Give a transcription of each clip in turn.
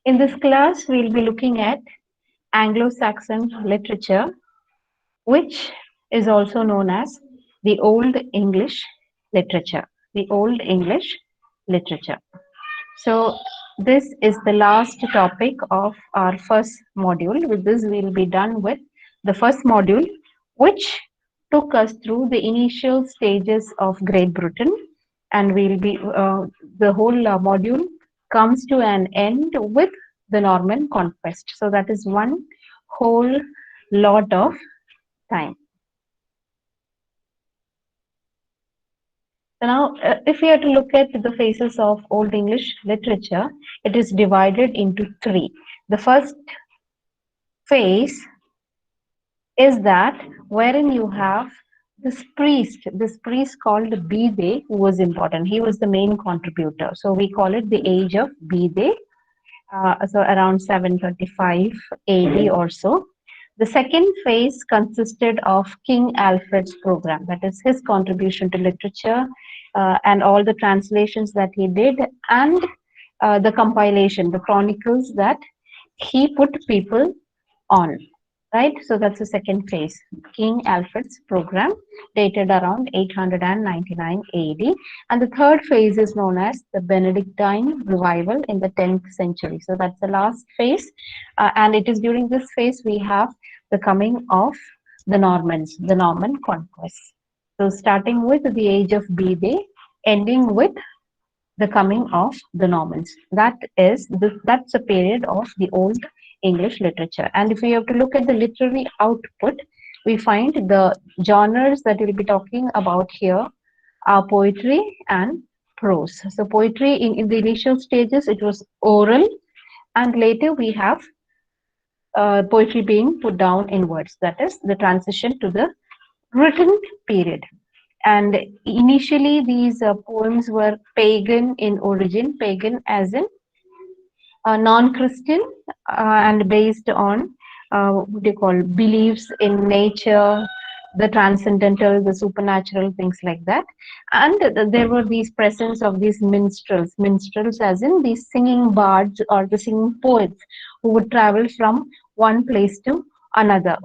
In this class, we'll be looking at Anglo-Saxon literature, which is also known as the Old English literature. The Old English literature. So, this is the last topic of our first module. With this, we'll be done with the first module, which took us through the initial stages of Great Britain, and we'll be the whole module comes to an end with the Norman conquest. So that is one whole lot of time. So now, if we are to look at the phases of Old English literature, it is divided into three. The first phase is that wherein you have this priest called Bede, who was important. He was the main contributor. So we call it the age of Bede, so around 735 AD or so. The second phase consisted of King Alfred's program, that is his contribution to literature and all the translations that he did, and the compilation, the chronicles that he put people on. Right, so that's the second phase, King Alfred's program, dated around 899 AD. And the third phase is known as the Benedictine revival in the 10th century. So that's the last phase. And it is during this phase we have the coming of the Normans, the Norman conquest. So starting with the age of Bede, ending with the coming of the Normans. That's a period of the Old English literature. And if we have to look at the literary output, we find the genres that we'll be talking about here are poetry and prose. So poetry in the initial stages, it was oral, and later we have poetry being put down in words. That is the transition to the written period. And initially these poems were pagan in origin, pagan as in non-Christian, and based on what do you call beliefs in nature, the transcendental, the supernatural, things like that. And there were these presence of these minstrels as in these singing bards or the singing poets who would travel from one place to another,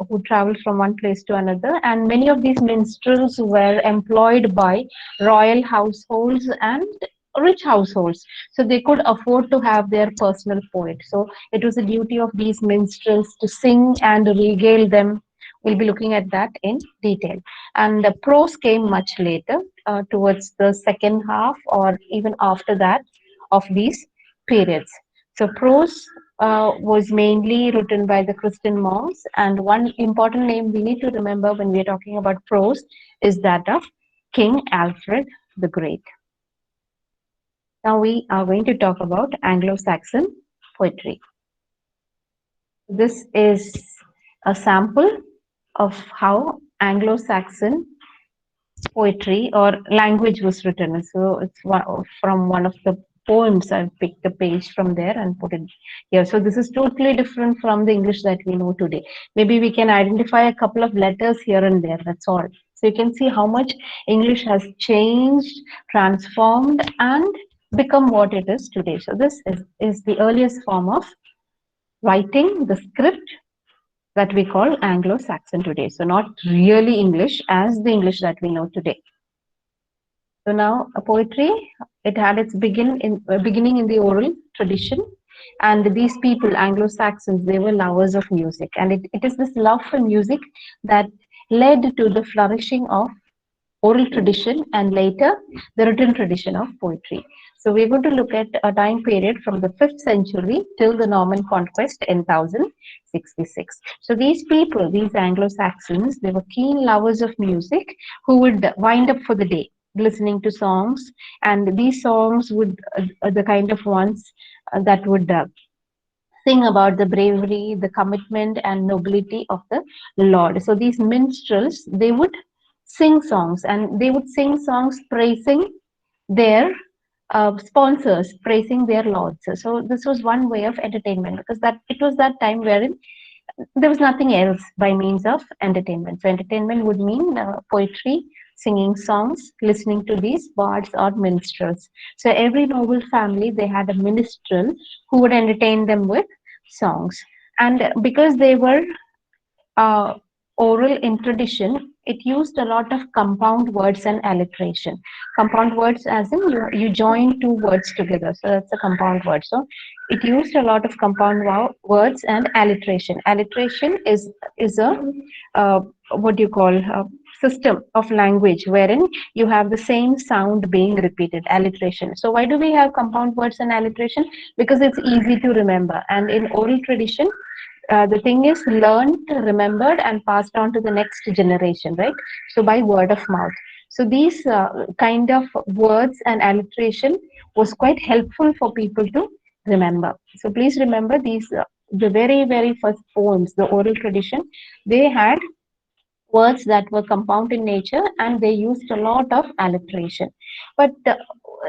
and many of these minstrels were employed by royal households and rich households, so they could afford to have their personal poet. So it was a duty of these minstrels to sing and regale them. We'll be looking at that in detail. And the prose came much later, towards the second half or even after that of these periods. So prose was mainly written by the Christian monks, and one important name we need to remember when we are talking about prose is that of King Alfred the Great. Now we are going to talk about Anglo-Saxon poetry. This is a sample of how Anglo-Saxon poetry or language was written. So it's from one of the poems. I've picked a page from there and put it here. So this is totally different from the English that we know today. Maybe we can identify a couple of letters here and there, that's all. So you can see how much English has changed, transformed, and become what it is today. So this is the earliest form of writing, the script that we call Anglo-Saxon today. So not really English as the English that we know today. So now poetry, it had its beginning in the oral tradition, and these people, Anglo-Saxons, they were lovers of music, and it is this love for music that led to the flourishing of oral tradition and later the written tradition of poetry. So we're going to look at a time period from the 5th century till the Norman conquest in 1066. So these people, these Anglo-Saxons, they were keen lovers of music who would wind up for the day listening to songs, and these songs would the kind of ones that would sing about the bravery, the commitment, and nobility of the Lord. So these minstrels, they would sing songs, and they would sing songs praising their sponsors, praising their lords. So this was one way of entertainment, because that it was that time wherein there was nothing else by means of entertainment. So entertainment would mean poetry, singing songs, listening to these bards or minstrels. So every noble family, they had a minstrel who would entertain them with songs. And because they were uh, oral in tradition, it used a lot of compound words and alliteration. Compound words, as in you join two words together, so that's a compound word. So it used a lot of compound words and alliteration. Alliteration is a what do you call system of language wherein you have the same sound being repeated. Alliteration. So why do we have compound words and alliteration? Because it's easy to remember, and in oral tradition the thing is learned, remembered, and passed on to the next generation, right? So by word of mouth. So these kind of words and alliteration was quite helpful for people to remember. So please remember these, the very first poems, the oral tradition, they had words that were compound in nature and they used a lot of alliteration. But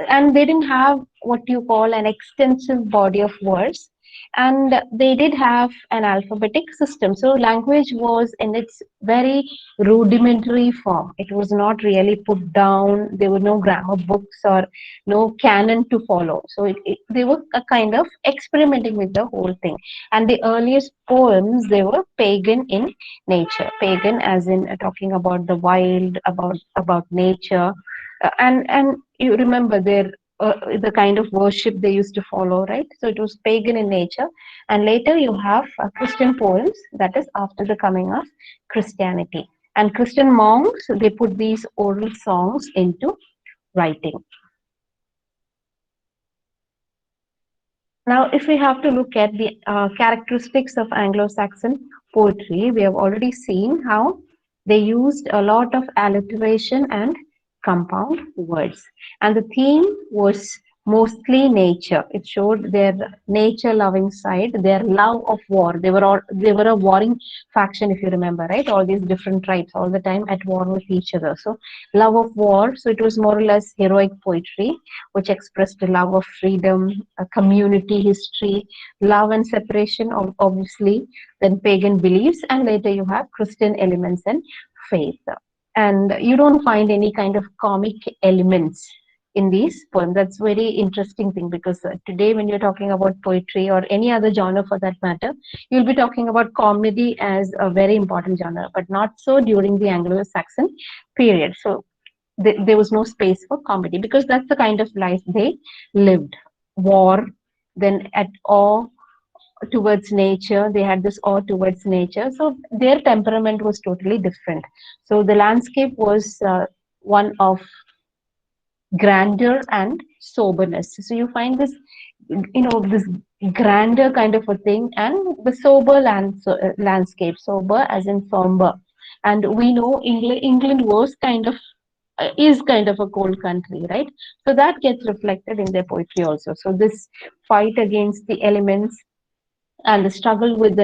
and they didn't have what you call an extensive body of words, and they did have an alphabetic system. So language was in its very rudimentary form. It was not really put down. There were no grammar books or no canon to follow. So they were a kind of experimenting with the whole thing. And the earliest poems, they were pagan in nature. Pagan as in talking about the wild, about nature. And you remember their the kind of worship they used to follow, right? So it was pagan in nature. And later you have Christian poems, that is after the coming of Christianity. And Christian monks, they put these oral songs into writing. Now, if we have to look at the characteristics of Anglo-Saxon poetry, we have already seen how they used a lot of alliteration and compound words. And the theme was mostly nature. It showed their nature-loving side, their love of war. They were a warring faction, if you remember, right? All these different tribes all the time at war with each other. So love of war. So it was more or less heroic poetry which expressed a love of freedom, a community history, love and separation, obviously, then pagan beliefs, and later you have Christian elements and faith. And you don't find any kind of comic elements in these poems. That's very interesting thing because today when you're talking about poetry or any other genre for that matter, you'll be talking about comedy as a very important genre, but not so during the Anglo-Saxon period. So there was no space for comedy because that's the kind of life they lived. War, then at awe towards nature, they had this awe towards nature. So their temperament was totally different. So the landscape was one of grandeur and soberness. So you find this, this grandeur kind of a thing, and the sober landscape, sober as in somber. And we know England was kind of is kind of a cold country, right? So that gets reflected in their poetry also. So this fight against the elements and the struggle with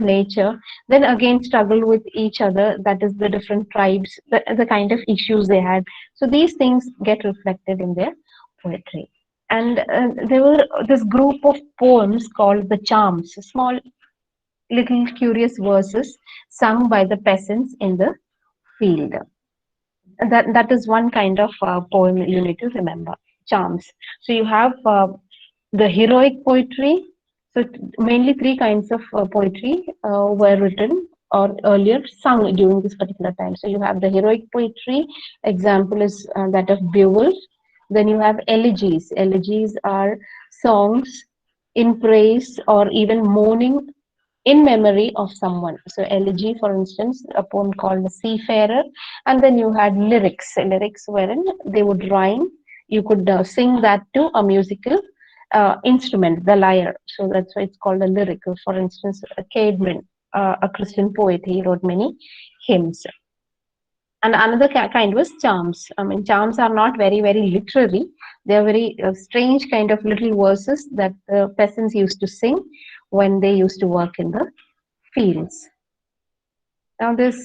nature, then again struggle with each other, that is the different tribes, the kind of issues they had. So these things get reflected in their poetry. And there were this group of poems called the charms, small little curious verses sung by the peasants in the field. That is one kind of poem you need to remember. Charms. So you have the heroic poetry. So mainly three kinds of poetry were written or earlier sung during this particular time. So you have the heroic poetry. Example is that of Beowulf. Then you have elegies. Elegies are songs in praise or even mourning in memory of someone. So elegy, for instance, a poem called The Seafarer, and then you had lyrics. Lyrics wherein they would rhyme. You could sing that to a musical instrument, the lyre. So that's why it's called a lyric. For instance, Caedmon, a Christian poet, he wrote many hymns. And another kind was charms. I mean, charms are not very literary. They are very strange kind of little verses that the peasants used to sing when they used to work in the fields. Now, this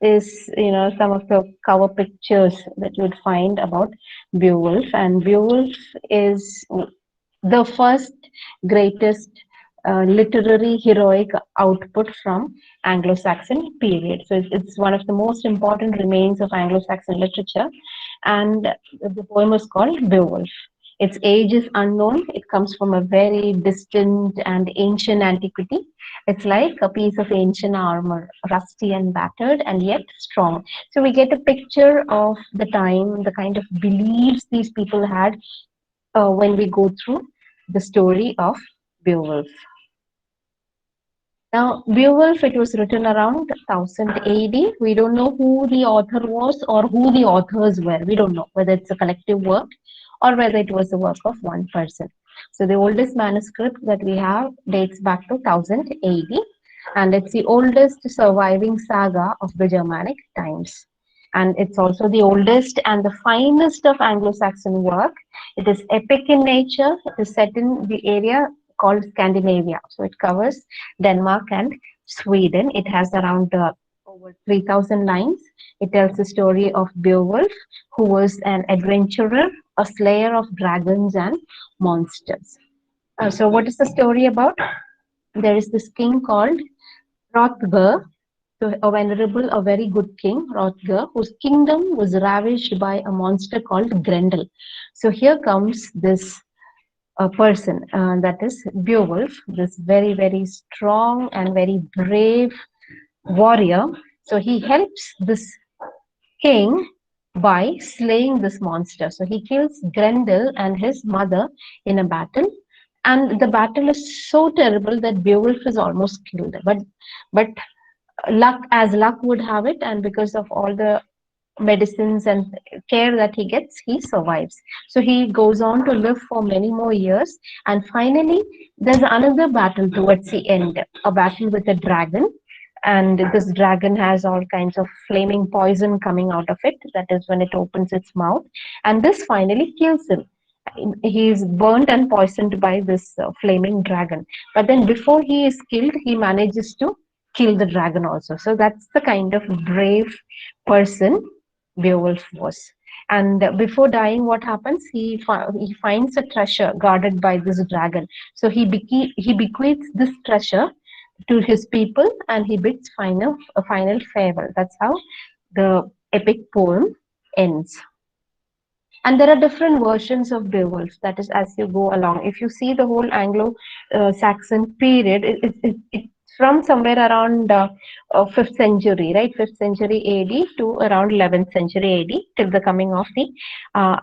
is, some of the cover pictures that you would find about Beowulf. And Beowulf is the first greatest literary heroic output from Anglo-Saxon period. So it's one of the most important remains of Anglo-Saxon literature, and the poem is called Beowulf. Its age is unknown. It comes from a very distant and ancient antiquity. It's like a piece of ancient armor, rusty and battered, and yet strong. So we get a picture of the time, the kind of beliefs these people had when we go through the story of Beowulf. Now, Beowulf, it was written around 1000 AD. We don't know who the author was or who the authors were. We don't know whether it's a collective work or whether it was the work of one person. So the oldest manuscript that we have dates back to 1000 AD, and it's the oldest surviving saga of the Germanic times. And it's also the oldest and the finest of Anglo-Saxon work. It is epic in nature. It is set in the area called Scandinavia. So it covers Denmark and Sweden. It has around over 3,000 lines. It tells the story of Beowulf, who was an adventurer, a slayer of dragons and monsters. So what is the story about? There is this king called Hrothgar, so a venerable, a very good king, Hrothgar, whose kingdom was ravished by a monster called Grendel. So here comes this person, that is Beowulf, this very, very strong and very brave warrior. So he helps this king by slaying this monster. So he kills Grendel and his mother in a battle. And the battle is so terrible that Beowulf is almost killed. But luck would have it, and because of all the medicines and care that he gets, he survives. So he goes on to live for many more years. And finally, there's another battle towards the end, a battle with a dragon. And this dragon has all kinds of flaming poison coming out of it. That is when it opens its mouth. And this finally kills him. He is burnt and poisoned by this flaming dragon. But then before he is killed, he manages to kill the dragon also. So that's the kind of brave person Beowulf was. And before dying, what happens? He finds a treasure guarded by this dragon. So he bequeaths this treasure to his people, and he bids a final farewell. That's how the epic poem ends. And there are different versions of Beowulf. That is, as you go along. If you see the whole Anglo-Saxon period, it's from somewhere around 5th century, right? 5th century AD to around 11th century AD till the coming of the uh,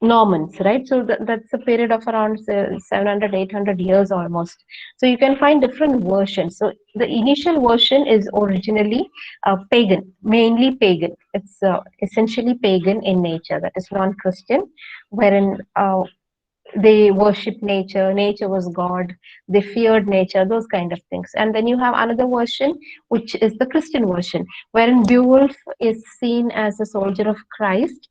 Normans, right? So that's a period of around 700, 800 years almost. So you can find different versions. So the initial version is originally pagan, mainly pagan. It's essentially pagan in nature, that is non-Christian, wherein they worship nature, nature was god, they feared nature, those kind of things. And then you have another version, which is the Christian version, wherein Beowulf is seen as a soldier of Christ,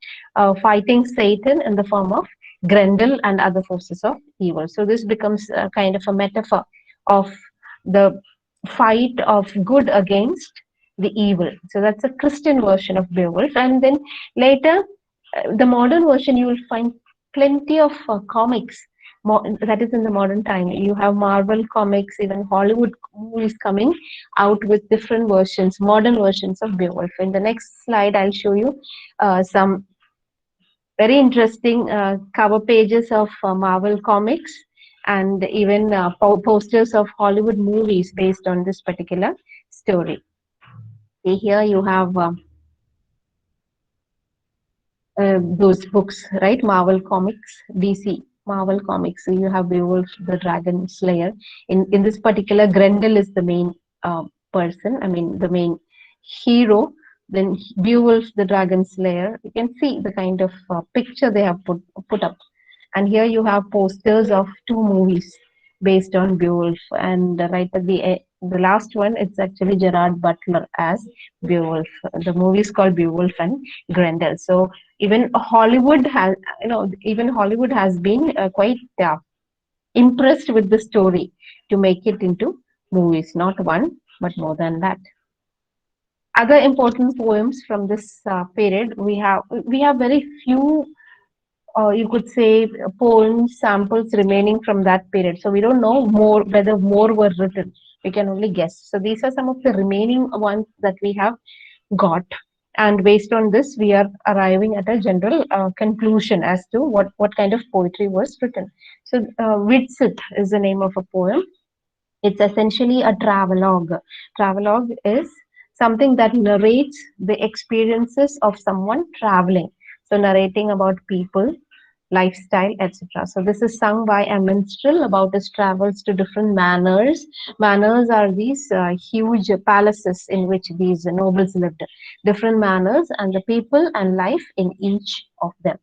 fighting Satan in the form of Grendel and other forces of evil. So this becomes a kind of a metaphor of the fight of good against the evil. So that's a Christian version of Beowulf. And then later, the modern version, you will find plenty of comics that is in the modern time. You have Marvel comics, even Hollywood movies coming out with different versions, modern versions of Beowulf. In the next slide, I'll show you some very interesting cover pages of Marvel comics, and even posters of Hollywood movies based on this particular story. See, here you have those books, right? Marvel Comics, DC, Marvel Comics. So you have Beowulf, the Dragon Slayer. In this particular, Grendel is the main person. I mean, the main hero. Then Beowulf, the Dragon Slayer. You can see the kind of picture they have put up. And here you have posters of two movies based on Beowulf. And right at the last one, it's actually Gerard Butler as Beowulf. The movie is called Beowulf and Grendel. So even Hollywood has, even Hollywood has been quite impressed with the story to make it into movies, not one, but more than that. Other important poems from this period, we have very few you could say poems, samples remaining from that period. So we don't know more whether more were written. We can only guess. So these are some of the remaining ones that we have got. And based on this, we are arriving at a general conclusion as to what kind of poetry was written. So, Vitsit is the name of a poem. It's essentially a travelogue. Travelogue is something that narrates the experiences of someone traveling. So, narrating about people, lifestyle, etc. So, this is sung by a minstrel about his travels to different manors. Manors are these huge palaces in which these nobles lived. Different manors and the people and life in each of them.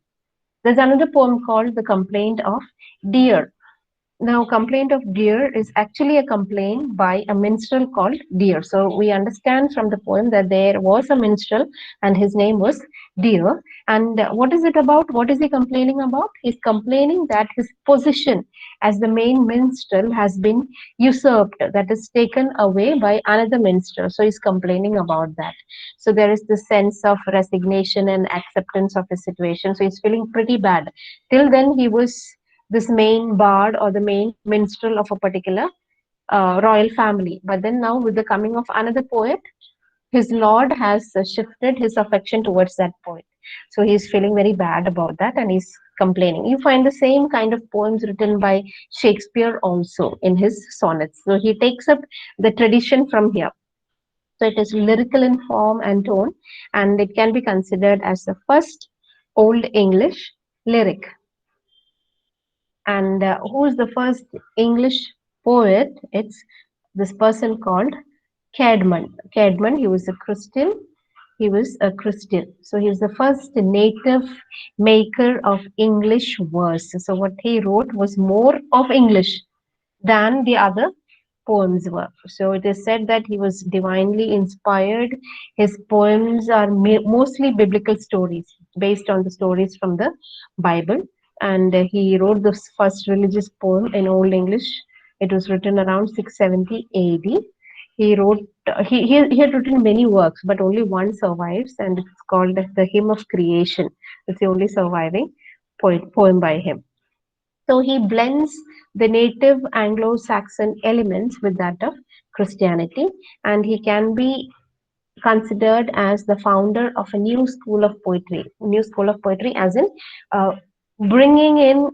There's another poem called The Complaint of Deer. Now, Complaint of Deer is actually a complaint by a minstrel called Deer. So we understand from the poem that there was a minstrel and his name was Deer. And what is it about? What is he complaining about? He's complaining that his position as the main minstrel has been usurped, that is taken away by another minstrel. So he's complaining about that. So there is this sense of resignation and acceptance of his situation. So he's feeling pretty bad. Till then, he was this main bard or the main minstrel of a particular royal family. But then now, with the coming of another poet, his lord has shifted his affection towards that poet. So he's feeling very bad about that and he's complaining. You find the same kind of poems written by Shakespeare also in his sonnets. So he takes up the tradition from here. So it is lyrical in form and tone, and it can be considered as the first Old English lyric. And who's the first English poet? It's this person called Caedmon. Caedmon, he was a Christian. He was a Christian. So he was the first native maker of English verse. So what he wrote was more of English than the other poems were. So it is said that he was divinely inspired. His poems are mostly biblical stories based on the stories from the Bible. And he wrote the first religious poem in Old English. It was written around 670 AD. He wrote he had written many works, but only one survives, and it's called the Hymn of Creation. It's the only surviving poem by him. So he blends the native Anglo-Saxon elements with that of Christianity, and he can be considered as the founder of a new school of poetry. New school of poetry, as in uh, bringing in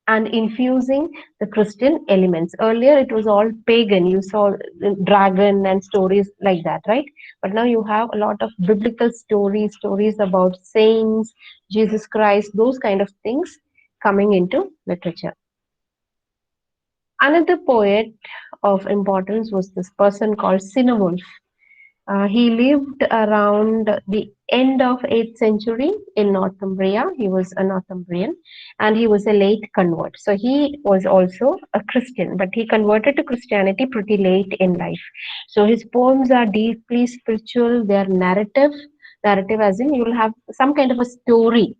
and infusing the Christian elements. Earlier, it was all pagan. You saw the dragon and stories like that, right? But now you have a lot of biblical stories, stories about saints, Jesus Christ, those kind of things coming into literature. Another poet of importance was this person called Cynewulf. He lived around the end of 8th century in Northumbria. He was a Northumbrian and he was a late convert. So he was also a Christian, but he converted to Christianity pretty late in life. So his poems are deeply spiritual, they are narrative as in you will have some kind of a story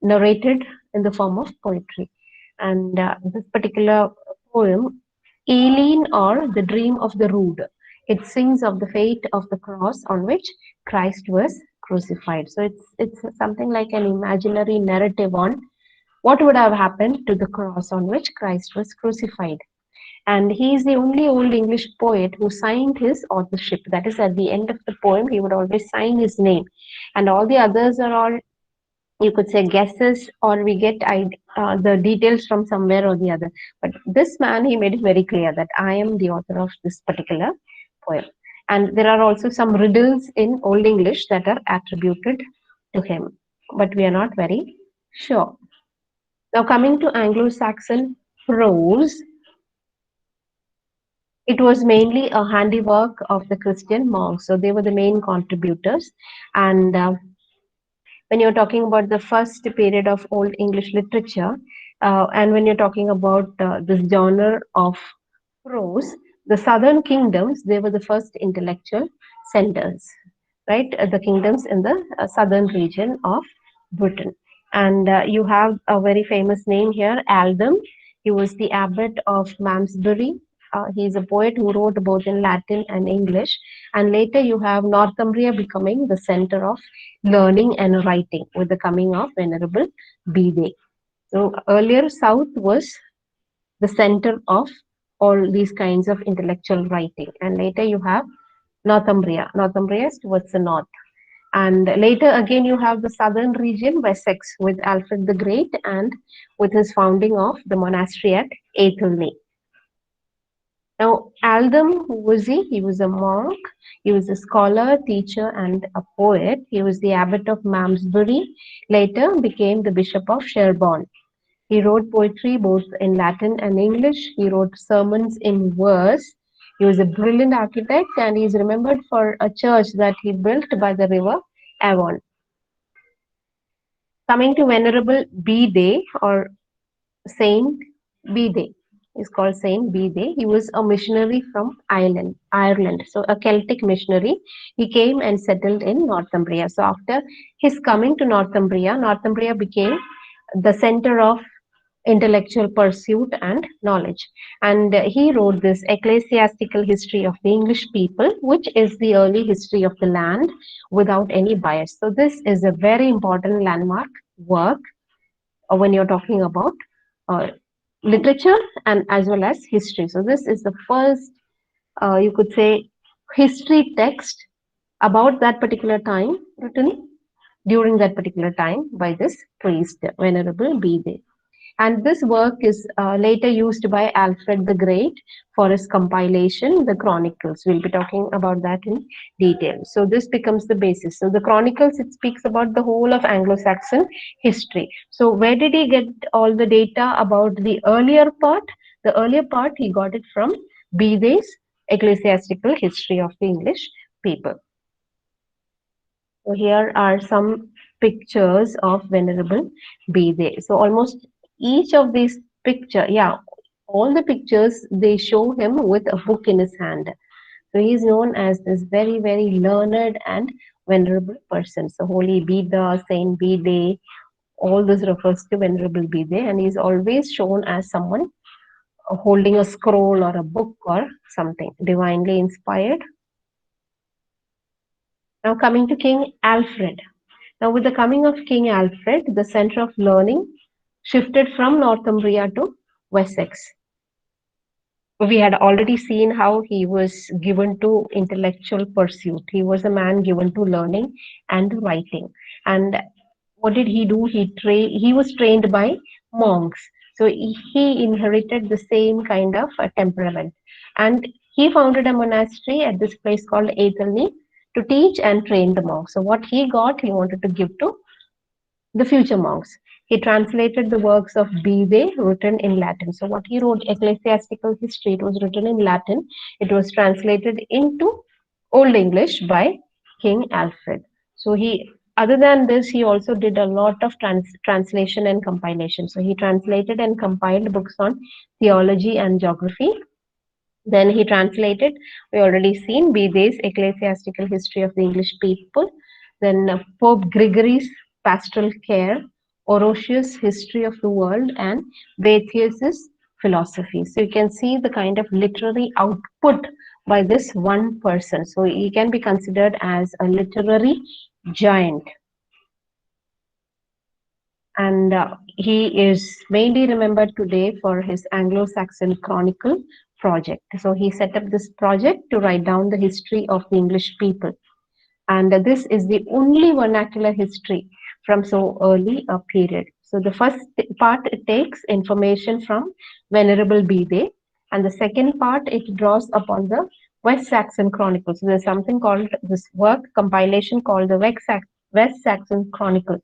narrated in the form of poetry. And this particular poem, Aileen or The Dream of the Rood, it sings of the fate of the cross on which Christ was crucified. So it's something like an imaginary narrative on what would have happened to the cross on which Christ was crucified. And he is the only Old English poet who signed his authorship. That is, at the end of the poem, he would always sign his name. And all the others are all, you could say, guesses, or we get the details from somewhere or the other. But this man, he made it very clear that I am the author of this particular poem. And there are also some riddles in Old English that are attributed to him, but we are not very sure. Now, coming to Anglo-Saxon prose, it was mainly a handiwork of the Christian monks. So they were the main contributors. And when you're talking about the first period of Old English literature, and when you're talking about this genre of prose, the southern kingdoms, they were the first intellectual centers, right? The kingdoms in the southern region of Britain. And you have a very famous name here, Aldham. He was the abbot of Malmesbury. He's a poet who wrote both in Latin and English. And later you have Northumbria becoming the center of learning and writing with the coming of Venerable Bede. So earlier South was the center of all these kinds of intellectual writing, and later you have Northumbria. Northumbria is towards the north. And later again, you have the southern region, Wessex, with Alfred the Great and with his founding of the monastery at Athelney. Now, Aldham, who was he? He was a monk, he was a scholar, teacher, and a poet. He was the abbot of Malmesbury, later became the bishop of Sherborne. He wrote poetry both in Latin and English. He wrote sermons in verse. He was a brilliant architect and he is remembered for a church that he built by the river Avon. Coming to Venerable Bede or Saint Bede. He's called Saint Bede. He was a missionary from Ireland. So a Celtic missionary. He came and settled in Northumbria. So after his coming to Northumbria, Northumbria became the center of intellectual pursuit and knowledge. And he wrote this ecclesiastical history of the English people, which is the early history of the land without any bias. So this is a very important landmark work when you're talking about uh, literature and as well as history. So this is the first, you could say, history text about that particular time written during that particular time by this priest, Venerable Bede. And this work is later used by Alfred the Great for his compilation, the Chronicles. We'll be talking about that in detail. So this becomes the basis. So the Chronicles, it speaks about the whole of Anglo-Saxon history. So where did he get all the data about the earlier part? The earlier part, he got it from Bede's Ecclesiastical History of the English People. So here are some pictures of Venerable Bede. So almost each of these picture, yeah, all the pictures, they show him with a book in his hand. So he is known as this very, very learned and venerable person. So Holy Beda, Saint Bede, all this refers to Venerable Bede, and he is always shown as someone holding a scroll or a book or something divinely inspired. Now coming to King Alfred. Now, with the coming of King Alfred, the center of learning shifted from Northumbria to Wessex. We had already seen how he was given to intellectual pursuit. He was a man given to learning and writing. And what did he do? He was trained by monks. So he inherited the same kind of temperament. And he founded a monastery at this place called Athelney to teach and train the monks. So what he got, he wanted to give to the future monks. He translated the works of Bede written in Latin. So what he wrote, ecclesiastical history, it was written in Latin. It was translated into Old English by King Alfred. So he, other than this, he also did a lot of translation and compilation. So he translated and compiled books on theology and geography. Then he translated, we already seen Bede's Ecclesiastical History of the English People. Then Pope Gregory's Pastoral Care, Orosius' History of the World, and Boethius's Philosophy. So you can see the kind of literary output by this one person. So he can be considered as a literary giant. And he is mainly remembered today for his Anglo-Saxon Chronicle project. So he set up this project to write down the history of the English people. And this is the only vernacular history from so early a period. So the first part, it takes information from Venerable Bede, and the second part, it draws upon the West Saxon Chronicle. So there's something called this work compilation called the West Saxon Chronicle.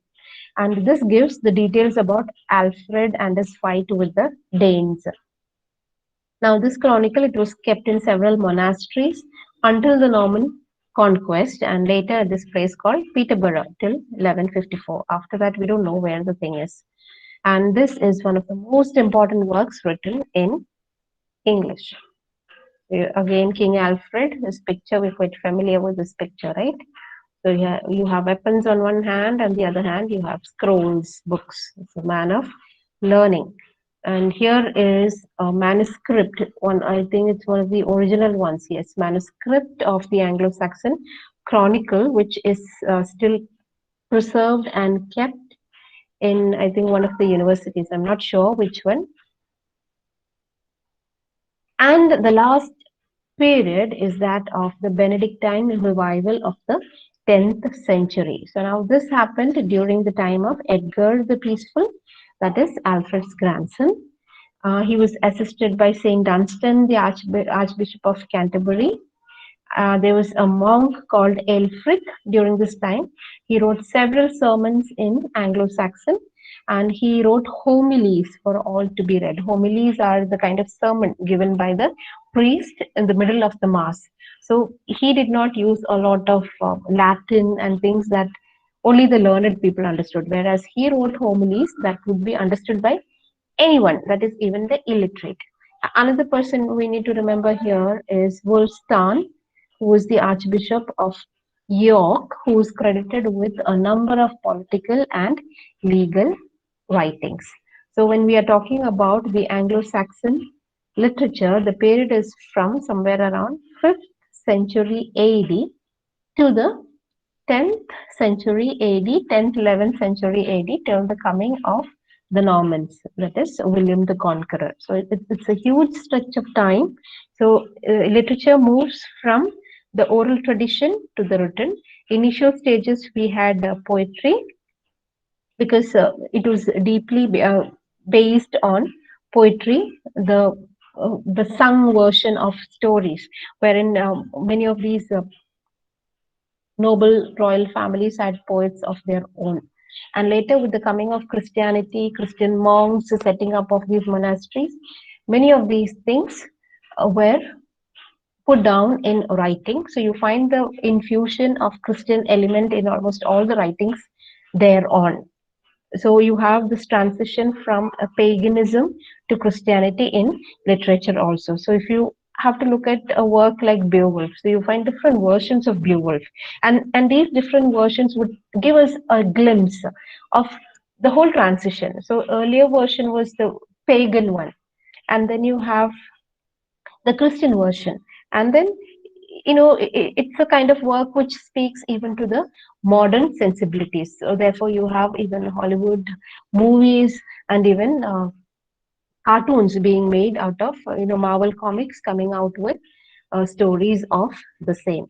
And this gives the details about Alfred and his fight with the Danes. Now, this chronicle, it was kept in several monasteries until the Norman conquest, and later at this place called Peterborough till 1154. After that, we don't know where the thing is. And this is one of the most important works written in English. Again, King Alfred, this picture, we're quite familiar with this picture, right? So you have weapons on one hand, and the other hand, you have scrolls, books. It's a man of learning. And here is a manuscript, one, I think it's one of the original ones, yes, manuscript of the Anglo-Saxon Chronicle, which is still preserved and kept in, I think, one of the universities. I'm not sure which one. And the last period is that of the Benedictine revival of the 10th century. So now this happened during the time of Edgar the Peaceful, that is Alfred's grandson. He was assisted by Saint Dunstan, the Archbishop of Canterbury. There was a monk called Elfric during this time. He wrote several sermons in Anglo-Saxon, and he wrote homilies for all to be read. Homilies are the kind of sermon given by the priest in the middle of the mass. So he did not use a lot of Latin and things that only the learned people understood, whereas he wrote homilies that would be understood by anyone, that is even the illiterate. Another person we need to remember here is Wulfstan, who was the Archbishop of York, who is credited with a number of political and legal writings. So when we are talking about the Anglo-Saxon literature, the period is from somewhere around 5th century AD to the 10th century AD, 10th, 11th century AD, till the coming of the Normans, that is William the Conqueror. So it's a huge stretch of time. So literature moves from the oral tradition to the written. Initial stages we had poetry, because it was deeply based on poetry, the sung version of stories, wherein many of these noble royal families had poets of their own. And later, with the coming of Christianity, Christian monks, the setting up of these monasteries, many of these things were put down in writing. So you find the infusion of Christian element in almost all the writings thereon. So you have this transition from a paganism to Christianity in literature also. So if you have to look at a work like Beowulf, so you find different versions of Beowulf, and these different versions would give us a glimpse of the whole transition. So earlier version was the pagan one, and then you have the Christian version, and then it's a kind of work which speaks even to the modern sensibilities. So therefore, you have even Hollywood movies and even cartoons being made out of Marvel comics coming out with stories of the same.